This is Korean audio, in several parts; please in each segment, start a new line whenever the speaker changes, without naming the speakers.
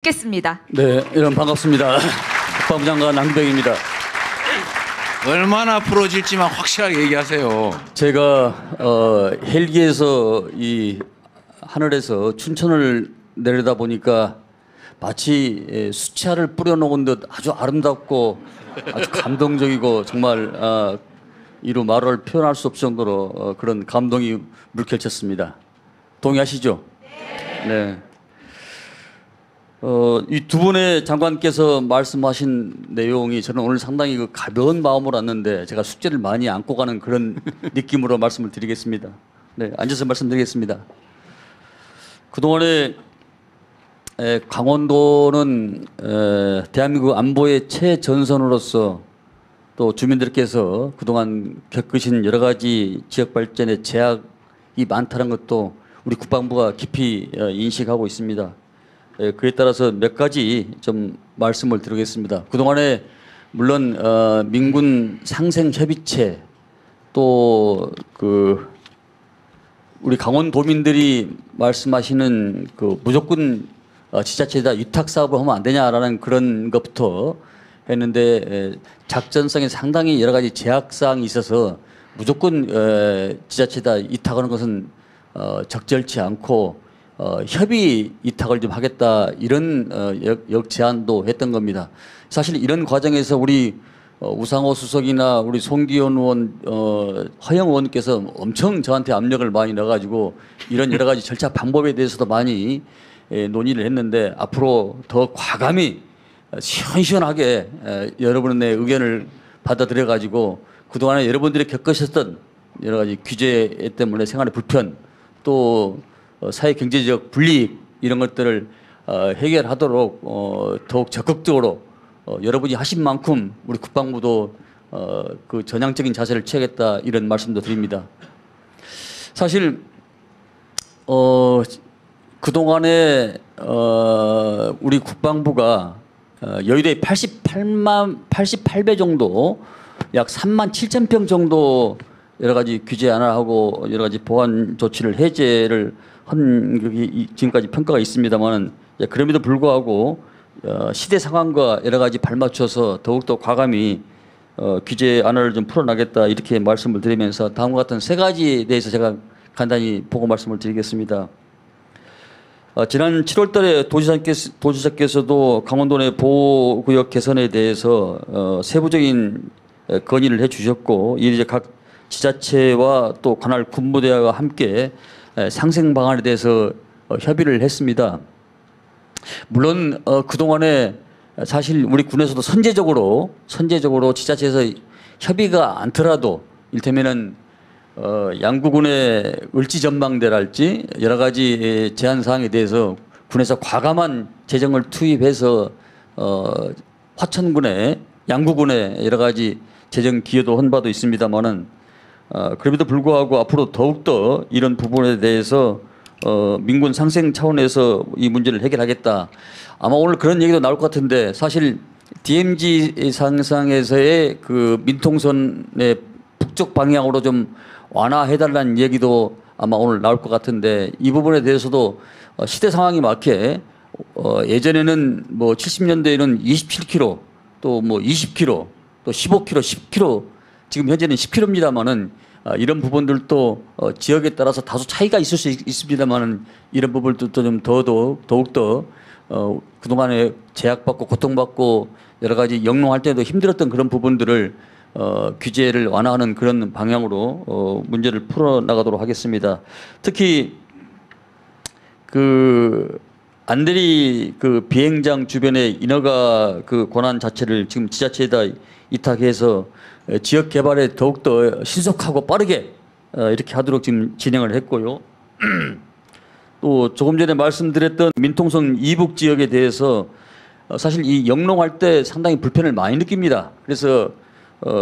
듣겠습니다.
네, 여러분 반갑습니다. 국방부 장관 남경입니다.
얼마나 풀어질지만 확실하게 얘기하세요.
제가 헬기에서 이 하늘에서 춘천을 내려다 보니까 마치 수채화를 뿌려놓은 듯 아주 아름답고 아주 감동적이고 정말 이루 말을 표현할 수 없을 정도로 그런 감동이 물결쳤습니다. 동의하시죠? 네. 이 두 분의 장관께서 말씀하신 내용이 저는 오늘 상당히 그 가벼운 마음으로 왔는데 제가 숙제를 많이 안고 가는 그런 느낌으로 말씀을 드리겠습니다. 네, 앉아서 말씀드리겠습니다. 그동안에 강원도는 대한민국 안보의 최전선으로서 또 주민들께서 그동안 겪으신 여러 가지 지역 발전의 제약이 많다는 것도 우리 국방부가 깊이 인식하고 있습니다. 그에 따라서 몇 가지 좀 말씀을 드리겠습니다. 그동안에 물론 민군 상생협의체 또 우리 강원도민들이 말씀하시는 그 무조건 지자체에다 위탁 사업을 하면 안 되냐라는 그런 것부터 했는데 작전성에 상당히 여러 가지 제약사항이 있어서 무조건 지자체에다 위탁하는 것은 적절치 않고 협의 위탁을 좀 하겠다 이런 역제안도 했던 겁니다. 사실 이런 과정에서 우리 우상호 수석이나 우리 송기현 의원, 허영 의원께서 엄청 저한테 압력을 많이 넣어가지고 이런 여러 가지 절차 방법에 대해서도 많이 논의를 했는데 앞으로 더 과감히 시원시원하게 여러분의 의견을 받아들여가지고 그동안에 여러분들이 겪으셨던 여러 가지 규제 때문에 생활의 불편 또 사회 경제적 불이익 이런 것들을 해결하도록 더욱 적극적으로 여러분이 하신 만큼 우리 국방부도 그 전향적인 자세를 취하겠다 이런 말씀도 드립니다. 사실 그동안에 우리 국방부가 여의도에 88배 정도 약 3만 7천 평 정도 여러 가지 규제 완화하고 여러 가지 보안 조치를 해제를 한 지금까지 평가가 있습니다만 그럼에도 불구하고 시대 상황과 여러 가지 발맞춰서 더욱더 과감히 규제 완화를 좀 풀어나겠다 이렇게 말씀을 드리면서 다음과 같은 세 가지에 대해서 제가 간단히 보고 말씀을 드리겠습니다. 지난 7월 달에 도지사께서도 강원도 내 보호구역 개선에 대해서 세부적인 건의를 해 주셨고 이제 각 지자체와 또 관할 군부대와 함께 상생 방안에 대해서 협의를 했습니다. 물론 그동안에 사실 우리 군에서도 선제적으로 지자체에서 협의가 않더라도 이를테면은 양구군의 을지전망대랄지 여러 가지 제한 사항에 대해서 군에서 과감한 재정을 투입해서 화천군에 양구군에 여러 가지 재정 기여도 한 바도 있습니다만은 그럼에도 불구하고 앞으로 더욱더 이런 부분에 대해서 민군 상생 차원에서 이 문제를 해결하겠다. 아마 오늘 그런 얘기도 나올 것 같은데 사실 DMZ 상상에서의 그 민통선의 북쪽 방향으로 좀 완화해달라는 얘기도 아마 오늘 나올 것 같은데 이 부분에 대해서도 시대 상황에 맞게 예전에는 뭐 70년대에는 27km 또 뭐 20km 또 15km, 10km 지금 현재는 10km입니다만은 이런 부분들도 지역에 따라서 다소 차이가 있을 수 있습니다만은 이런 부분들도 좀 더욱더 그동안에 제약받고 고통받고 여러 가지 영농할 때도 힘들었던 그런 부분들을 규제를 완화하는 그런 방향으로 문제를 풀어나가도록 하겠습니다. 특히 그 안대리 그 비행장 주변의 인허가 그 권한 자체를 지금 지자체에다 위탁해서 지역 개발에 더욱더 신속하고 빠르게 이렇게 하도록 지금 진행을 했고요. 또 조금 전에 말씀드렸던 민통선 이북 지역에 대해서 사실 이 영농할 때 상당히 불편을 많이 느낍니다. 그래서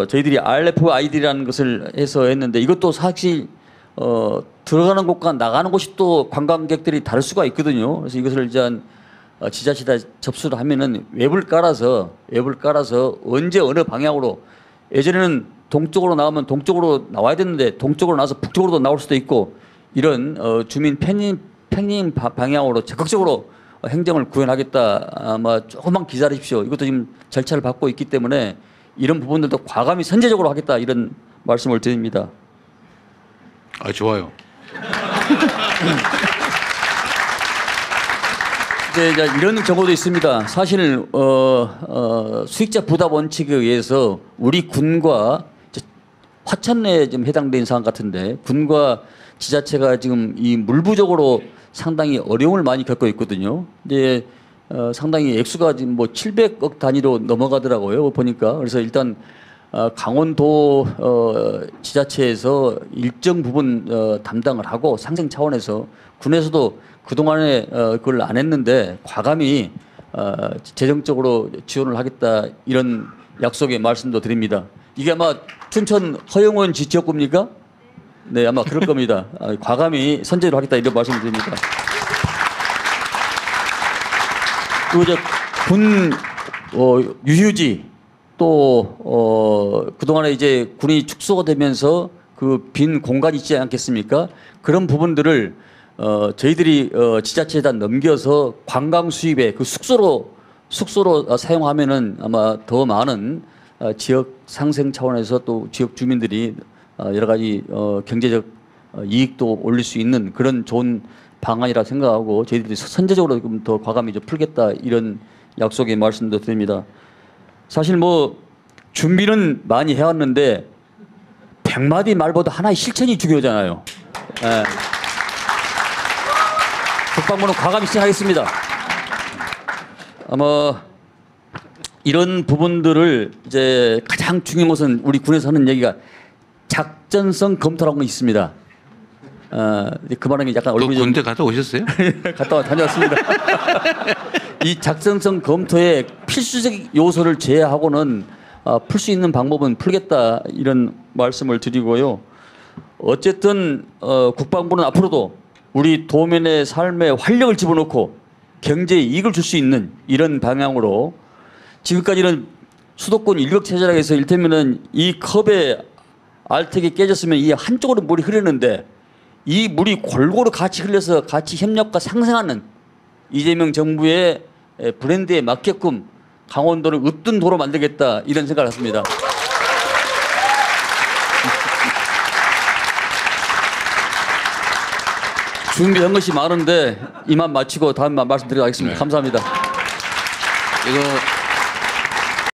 저희들이 RFID라는 것을 해서 했는데 이것도 사실 들어가는 곳과 나가는 곳이 또 관광객들이 다를 수가 있거든요. 그래서 이것을 이제 지자체에 접수를 하면은 웹을 깔아서 언제 어느 방향으로 예전에는 동쪽으로 나오면 동쪽으로 나와야 되는데 동쪽으로 나와서 북쪽으로도 나올 수도 있고 이런 주민 편입 방향으로 적극적으로 행정을 구현하겠다. 아마 조금만 기다리십시오. 이것도 지금 절차를 밟고 있기 때문에 이런 부분들도 과감히 선제적으로 하겠다 이런 말씀을 드립니다.
아, 좋아요.
이제 이런 경우도 있습니다. 사실 수익자 부담 원칙에 의해서 우리 군과 화천에 좀 해당되는 사안 같은데 군과 지자체가 지금 이 물부족으로 상당히 어려움을 많이 겪고 있거든요. 이제 상당히 액수가 지금 뭐 700억 단위로 넘어가더라고요. 보니까 그래서 일단 강원도 지자체에서 일정 부분 담당을 하고 상생 차원에서 군에서도 그동안에 그걸 안 했는데 과감히 재정적으로 지원을 하겠다 이런 약속의 말씀도 드립니다. 이게 아마 춘천 허영원 지역구입니까? 네, 아마 그럴 겁니다. 과감히 선제로 하겠다 이런 말씀을 드립니다. 그리고 이제 군 유휴지 또 그동안에 이제 군이 축소가 되면서 그 빈 공간이 있지 않겠습니까? 그런 부분들을 저희들이 지자체에다 넘겨서 관광 수입에 그 숙소로 사용하면은 아마 더 많은 지역 상생 차원에서 또 지역 주민들이 여러 가지 경제적 이익도 올릴 수 있는 그런 좋은 방안이라 생각하고 저희들이 선제적으로 좀 더 과감히 좀 풀겠다 이런 약속의 말씀도 드립니다. 사실 뭐 준비는 많이 해왔는데 100마디 말보다 하나의 실천이 중요하잖아요. 예. 국방부는 과감히 실행하겠습니다. 아마 이런 부분들을 이제 가장 중요한 것은 우리 군에서 하는 얘기가 작전성 검토라고 있습니다. 그 말은 약간 얼굴이 좀
군대 갔다 오셨어요?
갔다 다녀왔습니다. 이 작전성 검토의 필수적 요소를 제외하고는 풀 수 있는 방법은 풀겠다 이런 말씀을 드리고요. 어쨌든 국방부는 앞으로도 우리 도민의 삶에 활력을 집어넣고 경제에 이익을 줄 수 있는 이런 방향으로 지금까지는 수도권 일격체제라고 해서 이를테면은 이 컵에 알텍이 깨졌으면 이 한쪽으로 물이 흐르는데 이 물이 골고루 같이 흘려서 같이 협력과 상생하는 이재명 정부의 브랜드에 맞게끔 강원도를 으뜸 도로 만들겠다 이런 생각을 했습니다. 준비한 것이 많은데 이만 마치고 다음 말씀드리도록 하겠습니다.
네.
감사합니다.
이거